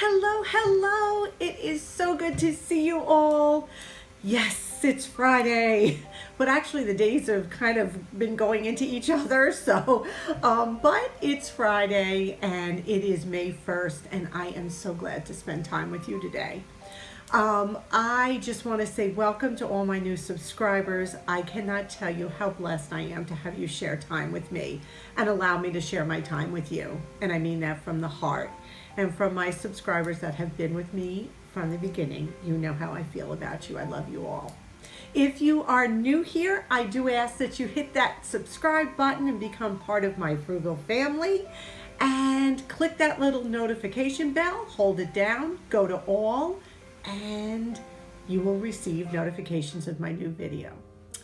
Hello, hello. It is so good to see you all. Yes, it's Friday, but actually the days have kind of been going into each other. But it's Friday and it is May 1st, and I am so glad to spend time with you today. I just want to say welcome to all my new subscribers. I cannot tell you how blessed I am to have you share time with me and allow me to share my time with you. And I mean that from the heart. And from my subscribers that have been with me from the beginning, you know how I feel about you. I love you all. If you are new here, I do ask that you hit that subscribe button and become part of my Frugal family. And click that little notification bell, hold it down, go to all, and you will receive notifications of my new video.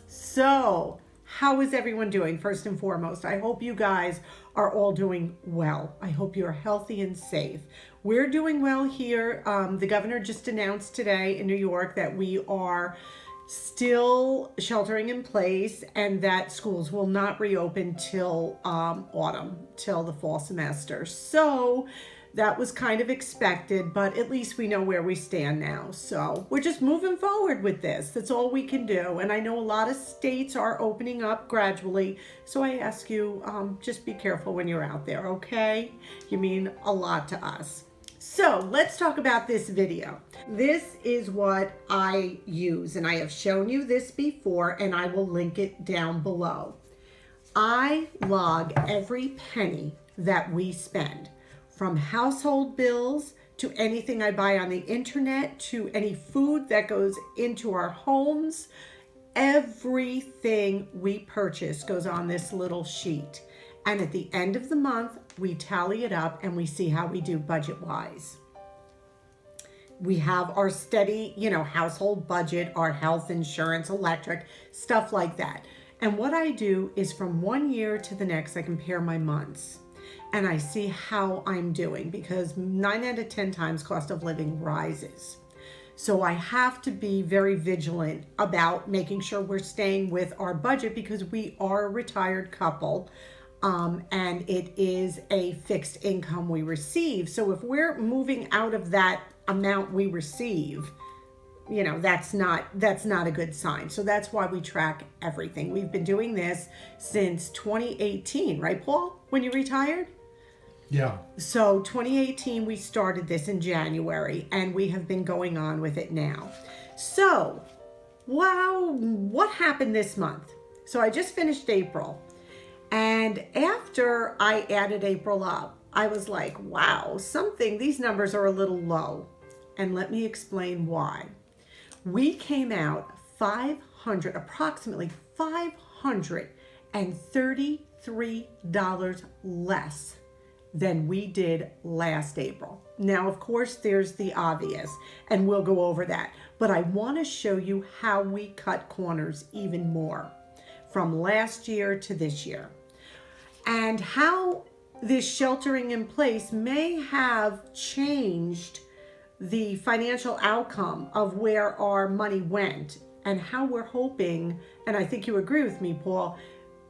So, how is everyone doing? First and foremost, I hope you guys are all doing well. I hope you're healthy and safe. We're doing well here. The governor just announced today in New York that we are still sheltering in place and that schools will not reopen till autumn, till the fall semester. So that was kind of expected, but at least we know where we stand now. So we're just moving forward with this. That's all we can do. And I know a lot of states are opening up gradually. So I ask you, just be careful when you're out there, okay? You mean a lot to us. So let's talk about this video. This is what I use, and I have shown you this before, and I will link it down below. I log every penny that we spend, from household bills to anything I buy on the internet to any food that goes into our homes. Everything we purchase goes on this little sheet. And at the end of the month, we tally it up and we see how we do budget-wise. We have our steady, household budget, our health insurance, electric, stuff like that. And what I do is from one year to the next, I compare my months. And I see how I'm doing, because 9 out of 10 times cost of living rises. So I have to be very vigilant about making sure we're staying with our budget, because we are a retired couple, and it is a fixed income we receive. So if we're moving out of that amount we receive, that's not a good sign. So that's why we track everything. We've been doing this since 2018, right, Paul, when you retired? Yeah. So 2018, we started this in January, and we have been going on with it now. So, wow, what happened this month? So I just finished April, and after I added April up, I was like, wow, these numbers are a little low. And let me explain why. We came out approximately $533 less than we did last April. Now, of course, there's the obvious, and we'll go over that. But I want to show you how we cut corners even more from last year to this year, and how this sheltering in place may have changed the financial outcome of where our money went, and how we're hoping, and I think you agree with me, Paul,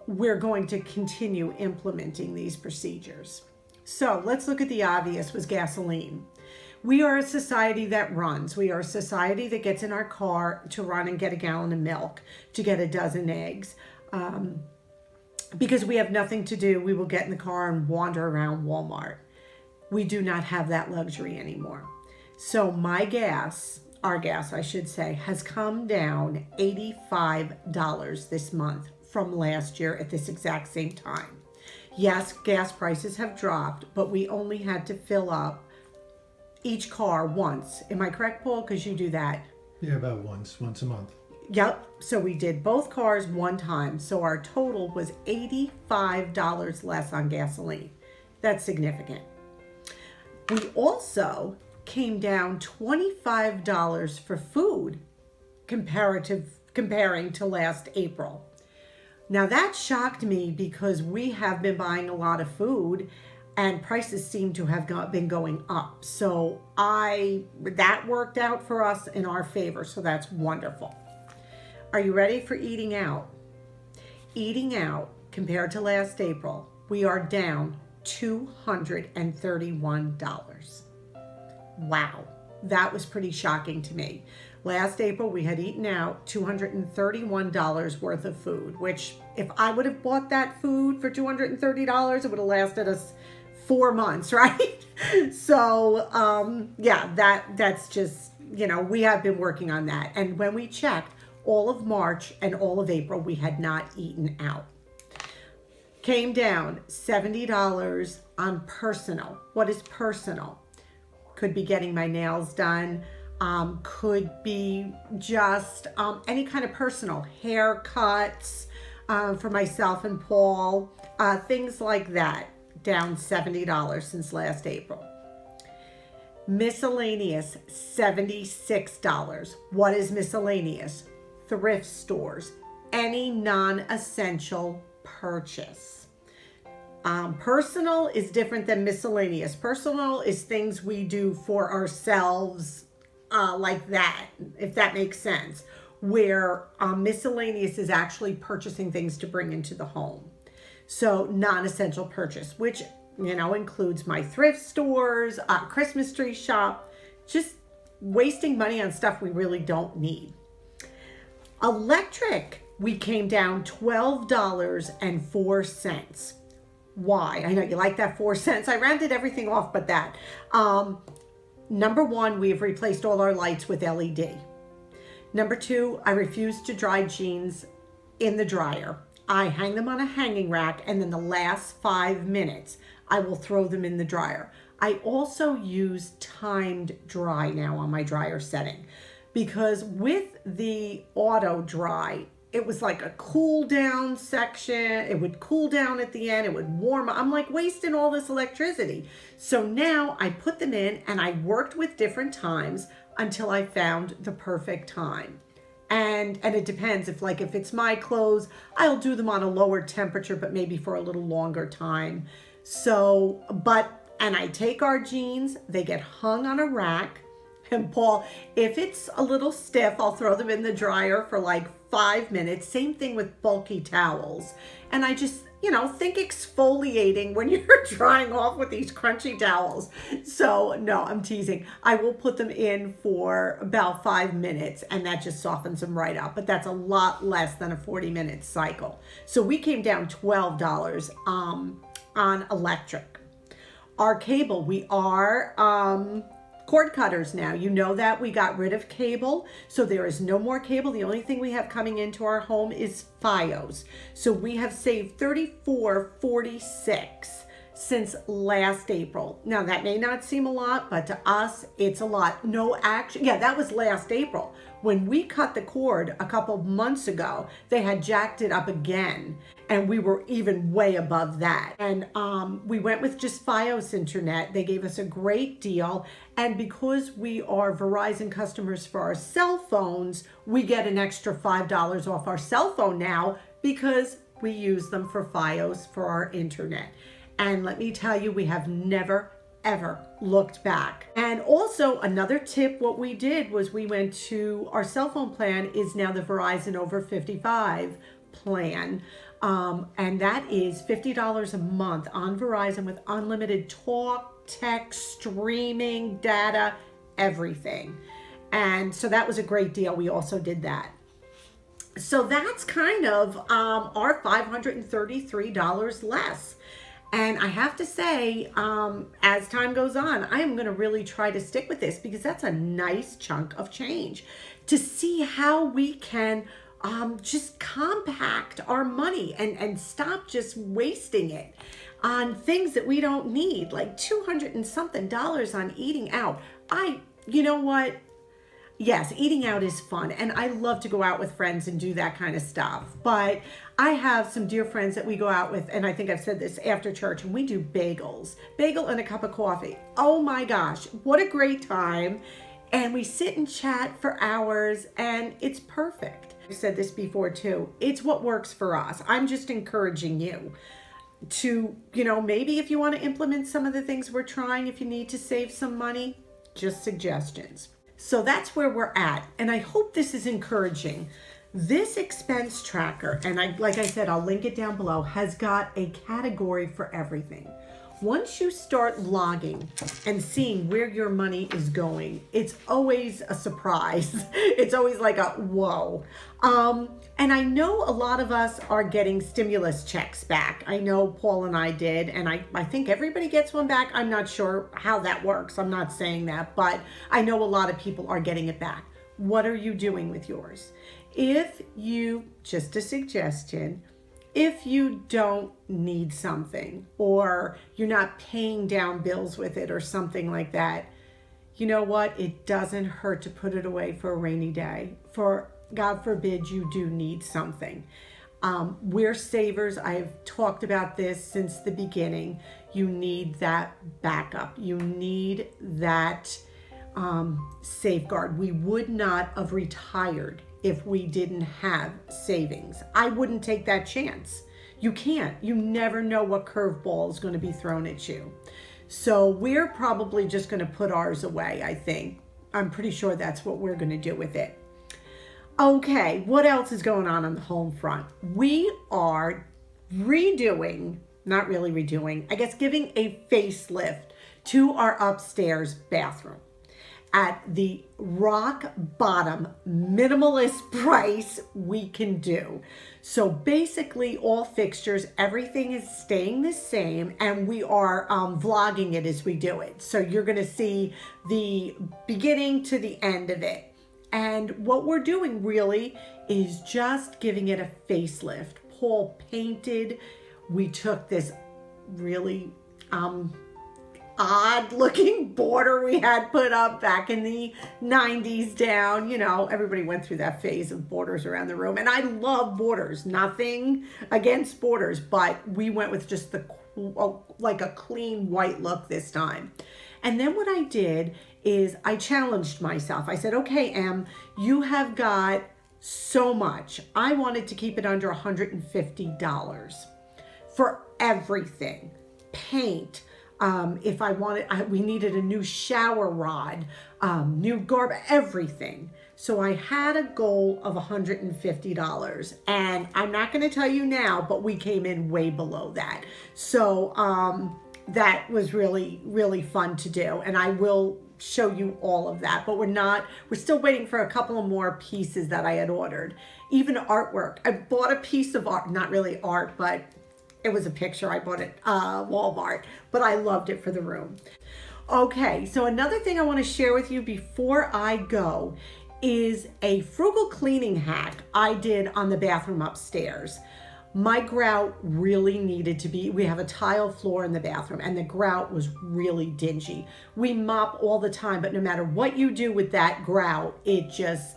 we're going to continue implementing these procedures. So let's look at the obvious, was gasoline. We are a society that runs. We are a society that gets in our car to run and get a gallon of milk, to get a dozen eggs. Because we have nothing to do, we will get in the car and wander around Walmart. We do not have that luxury anymore. So our gas, I should say, has come down $85 this month from last year at this exact same time. Yes, gas prices have dropped, but we only had to fill up each car once. Am I correct, Paul? Because you do that. Yeah, about once a month. Yep. So we did both cars one time. So our total was $85 less on gasoline. That's significant. We also came down $25 for food comparing to last April. Now that shocked me, because we have been buying a lot of food and prices seem to have been going up. So that worked out for us in our favor. So that's wonderful. Are you ready for eating out? Eating out compared to last April, we are down $231. Wow, that was pretty shocking to me. Last April, we had eaten out $231 worth of food, which if I would have bought that food for $230, it would have lasted us 4 months, right? So, yeah, that's just, we have been working on that. And when we checked, all of March and all of April, we had not eaten out. Came down $70 on personal. What is personal? Could be getting my nails done. Could be just any kind of personal haircuts for myself and Paul, things like that. Down $70 since last April. Miscellaneous, $76. What is miscellaneous? Thrift stores, any non-essential purchase. Personal is different than miscellaneous. Personal is things we do for ourselves, like that, if that makes sense. Where miscellaneous is actually purchasing things to bring into the home. So non-essential purchase, which, includes my thrift stores, Christmas tree shop, just wasting money on stuff we really don't need. Electric, we came down $12.04. Why? I know you like that 4 cents. I rounded everything off but that. Number one, we have replaced all our lights with LED. Number two, I refuse to dry jeans in the dryer. I hang them on a hanging rack, and then the last 5 minutes, I will throw them in the dryer. I also use timed dry now on my dryer setting, because with the auto dry, it was like a cool down section. It would cool down at the end. It would warm up. I'm like wasting all this electricity. So now I put them in, and I worked with different times until I found the perfect time. And it depends if it's my clothes, I'll do them on a lower temperature, but maybe for a little longer time. So, and I take our jeans, they get hung on a rack. And Paul, if it's a little stiff, I'll throw them in the dryer for 5 minutes. Same thing with bulky towels. And I just, think exfoliating when you're drying off with these crunchy towels. So no, I'm teasing. I will put them in for about 5 minutes, and that just softens them right up. But that's a lot less than a 40-minute cycle. So we came down $12 on electric. Our cable, we are cord cutters now. You know that we got rid of cable, so there is no more cable. The only thing we have coming into our home is Fios. So we have saved $34.46 since last April. Now that may not seem a lot, but to us, it's a lot. No action. Yeah, that was last April. When we cut the cord a couple months ago, they had jacked it up again, and we were even way above that. And we went with just Fios internet. They gave us a great deal. And because we are Verizon customers for our cell phones, we get an extra $5 off our cell phone now because we use them for Fios for our internet. And let me tell you, we have never ever looked back. And also another tip, what we did was we went to our cell phone plan is now the Verizon over 55 plan. And that is $50 a month on Verizon with unlimited talk, text, streaming, data, everything. And so that was a great deal. We also did that. So that's kind of our $533 less. And I have to say, as time goes on, I am going to really try to stick with this because that's a nice chunk of change to see how we can just compact our money and stop just wasting it on things that we don't need, like $200 and something on eating out. You know what? Yes, eating out is fun, and I love to go out with friends and do that kind of stuff. But I have some dear friends that we go out with, and I think I've said this after church, and we do bagel and a cup of coffee. Oh my gosh, what a great time. And we sit and chat for hours, and it's perfect. I've said this before too. It's what works for us. I'm just encouraging you to, maybe if you want to implement some of the things we're trying, if you need to save some money, just suggestions. So that's where we're at, and I hope this is encouraging. This expense tracker, and like I said, I'll link it down below, has got a category for everything. Once you start logging and seeing where your money is going, it's always a surprise. It's always like a whoa. And I know a lot of us are getting stimulus checks back. I know Paul and I did, and I think everybody gets one back. I'm not sure how that works. I'm not saying that, but I know a lot of people are getting it back. What are you doing with yours? If you, just a suggestion, if you don't need something or you're not paying down bills with it or something like that, you know what? It doesn't hurt to put it away for a rainy day. For God forbid you do need something. We're savers. I've talked about this since the beginning. You need that backup. You need that safeguard. We would not have retired if we didn't have savings. I wouldn't take that chance. You can't. You never know what curveball is going to be thrown at you. So we're probably just going to put ours away, I think. I'm pretty sure that's what we're going to do with it. Okay, what else is going on the home front? We are redoing, not really redoing, I guess giving a facelift to our upstairs bathroom at the rock bottom minimalist price we can do. So basically all fixtures, everything is staying the same, and we are vlogging it as we do it. So you're gonna see the beginning to the end of it. And what we're doing really is just giving it a facelift. Paul painted, we took this really odd looking border we had put up back in the 90s down. You know, everybody went through that phase of borders around the room. And I love borders, nothing against borders, but we went with just the like a clean white look this time. And then what I did is I challenged myself. I said, okay, Em, you have got so much. I wanted to keep it under $150 for everything. Paint, if I wanted, we needed a new shower rod, new garbage, everything. So I had a goal of $150, and I'm not going to tell you now, but we came in way below that. So that was really, really fun to do, and I will show you all of that, but we're still waiting for a couple of more pieces that I had ordered. Even artwork. I bought a piece of art, not really art, but it was a picture I bought at Walmart, but I loved it for the room. Okay, so another thing I want to share with you before I go is a frugal cleaning hack I did on the bathroom upstairs. My grout really needed to be, we have a tile floor in the bathroom, and the grout was really dingy. We mop all the time, but no matter what you do with that grout, it just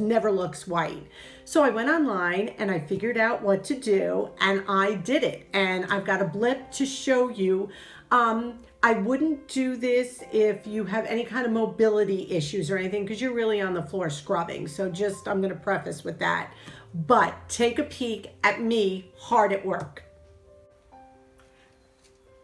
never looks white. So I went online and I figured out what to do, and I did it. And I've got a blip to show you. I wouldn't do this if you have any kind of mobility issues or anything, because you're really on the floor scrubbing. So just, I'm going to preface with that. But take a peek at me hard at work.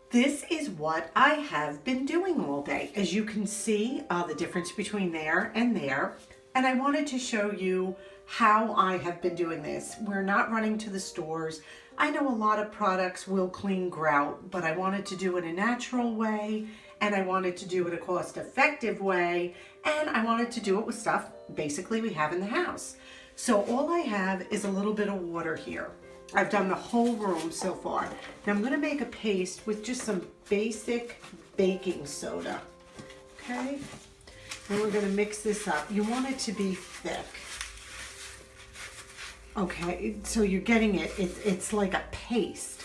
This is what I have been doing all day. As you can see, the difference between there and there. And I wanted to show you how I have been doing this. We're not running to the stores. I know a lot of products will clean grout, but I wanted to do it a natural way, and I wanted to do it a cost-effective way, and I wanted to do it with stuff basically we have in the house. So all I have is a little bit of water here. I've done the whole room so far. Now I'm going to make a paste with just some basic baking soda. Okay? And we're going to mix this up. You want it to be thick. Okay, so you're getting it. It's like a paste.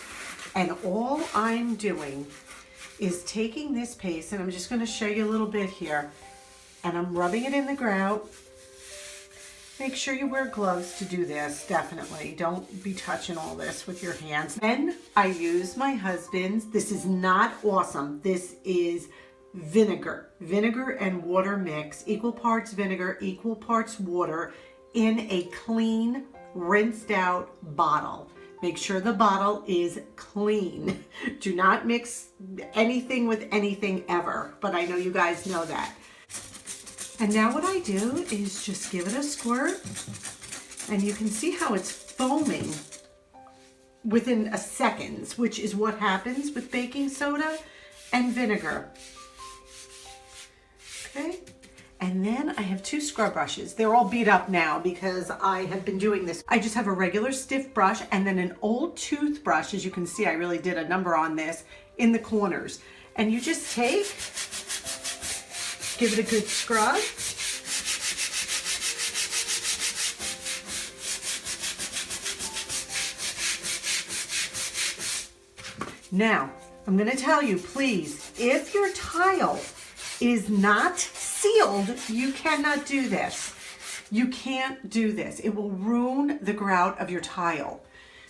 And all I'm doing is taking this paste, and I'm just going to show you a little bit here. And I'm rubbing it in the grout. Make sure you wear gloves to do this, definitely. Don't be touching all this with your hands. Then I use my husband's. This is not awesome. This is vinegar. Vinegar and water mix. Equal parts vinegar, equal parts water in a clean, rinsed out bottle. Make sure the bottle is clean. Do not mix anything with anything ever, but I know you guys know that. And now what I do is just give it a squirt, and you can see how it's foaming within a seconds, which is what happens with baking soda and vinegar. Okay, and then I have 2 scrub brushes. They're all beat up now because I have been doing this. I just have a regular stiff brush and then an old toothbrush. As you can see, I really did a number on this in the corners. And you just give it a good scrub. Now, I'm going to tell you, please, if your tile is not sealed, you cannot do this. You can't do this. It will ruin the grout of your tile.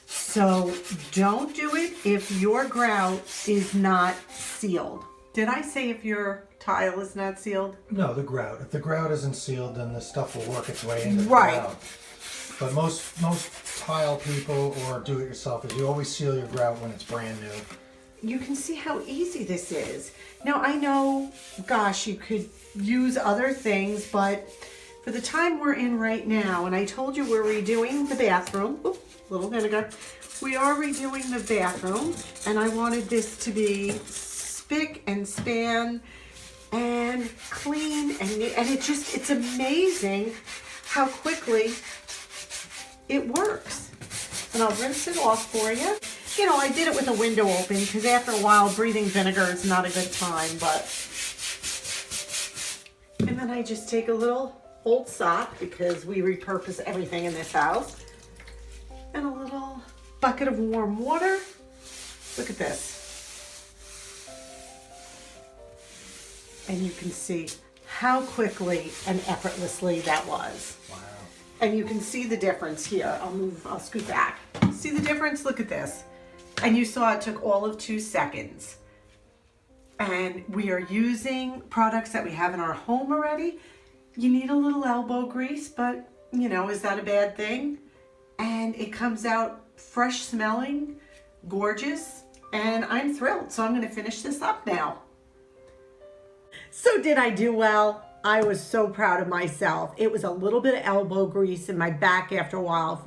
So don't do it if your grout is not sealed. Did I say if your tile is not sealed? No, the grout. If the grout isn't sealed, then the stuff will work its way into the Right. grout. But most tile people or do-it-yourselfers, you always seal your grout when it's brand new. You can see how easy this is. Now I know, gosh, you could use other things, but for the time we're in right now, and I told you we're redoing the bathroom. Oops, little vinegar. We are redoing the bathroom, and I wanted this to be spick and span and clean, and it's amazing how quickly it works. And I'll rinse it off for you. You know, I did it with a window open because after a while breathing vinegar is not a good time, but. And then I just take a little old sock because we repurpose everything in this house. And a little bucket of warm water. Look at this. And you can see how quickly and effortlessly that was. Wow. And you can see the difference here. I'll scoot back. See the difference? Look at this. And you saw it took all of 2 seconds. And we are using products that we have in our home already. You need a little elbow grease, but you know, is that a bad thing? And it comes out fresh smelling, gorgeous, and I'm thrilled. So I'm gonna finish this up now. So did I do well? I was so proud of myself. It was a little bit of elbow grease in my back after a while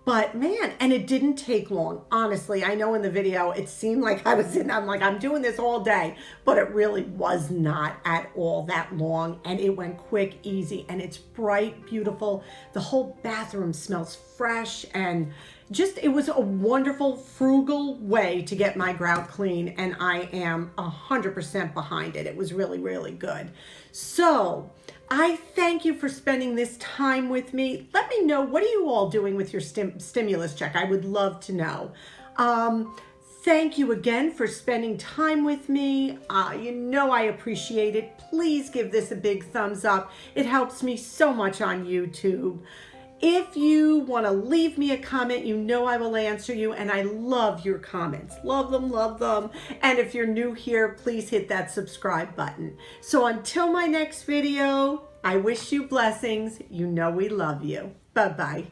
but man, and it didn't take long. Honestly, I know in the video, it seemed like I'm doing this all day, but it really was not at all that long. And it went quick, easy, and it's bright, beautiful. The whole bathroom smells fresh and it was a wonderful, frugal way to get my grout clean. And I am 100% behind it. It was really, really good. So I thank you for spending this time with me. Let me know, what are you all doing with your stimulus check? I would love to know. Thank you again for spending time with me. You know I appreciate it. Please give this a big thumbs up. It helps me so much on YouTube. If you want to leave me a comment, you know I will answer you, and I love your comments. Love them, love them. And if you're new here, please hit that subscribe button. So until my next video, I wish you blessings. You know we love you. Bye-bye.